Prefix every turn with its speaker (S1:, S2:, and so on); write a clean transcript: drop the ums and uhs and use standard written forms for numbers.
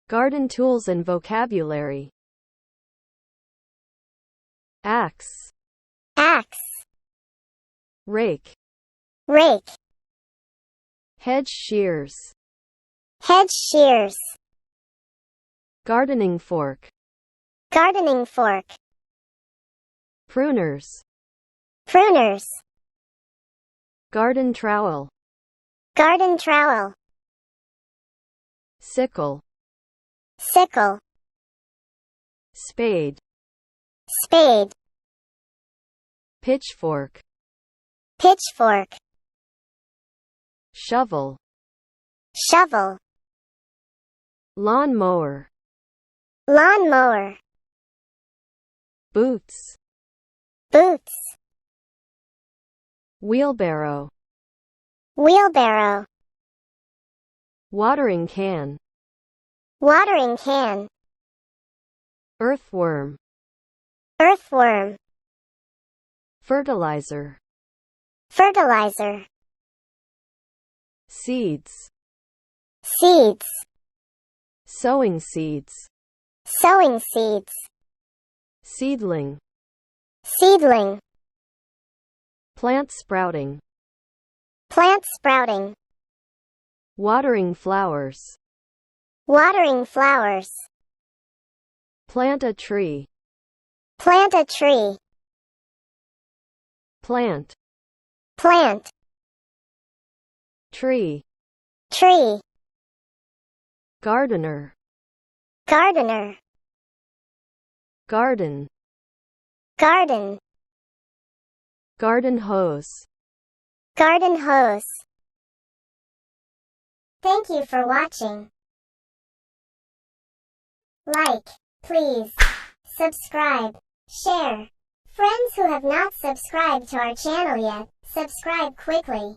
S1: Garden tools and vocabulary. Axe.
S2: Axe.
S1: Rake.
S2: Rake.
S1: Hedge shears.
S2: Hedge shears.
S1: Gardening fork.
S2: Gardening fork.
S1: Pruners.
S2: Pruners.
S1: Garden trowel.
S2: Garden trowel.
S1: Sickle.
S2: Sickle.
S1: Spade.
S2: Spade.
S1: Pitchfork.
S2: Pitchfork.
S1: Shovel.
S2: Shovel.
S1: Lawn mower.
S2: Lawn mower.
S1: Boots.
S2: Boots.
S1: Wheelbarrow.
S2: Wheelbarrow.
S1: Watering can.
S2: Watering can.
S1: Earthworm.
S2: Earthworm.
S1: Fertilizer.
S2: Fertilizer.
S1: Seeds.
S2: Seeds.
S1: Sowing seeds.
S2: Sowing seeds.
S1: Seedling.
S2: Seedling.
S1: Plant sprouting.
S2: Plant sprouting.
S1: Watering flowers.
S2: Watering flowers.
S1: Plant a tree.
S2: Plant a tree.
S1: Plant.
S2: Plant.
S1: Tree.
S2: Tree.
S1: Gardener.
S2: Gardener.
S1: Garden.
S2: Garden.
S1: Garden hose.
S2: Garden hose. Thank you for watching. Like, please. Subscribe. Share. Friends who have not subscribed to our channel yet, subscribe quickly.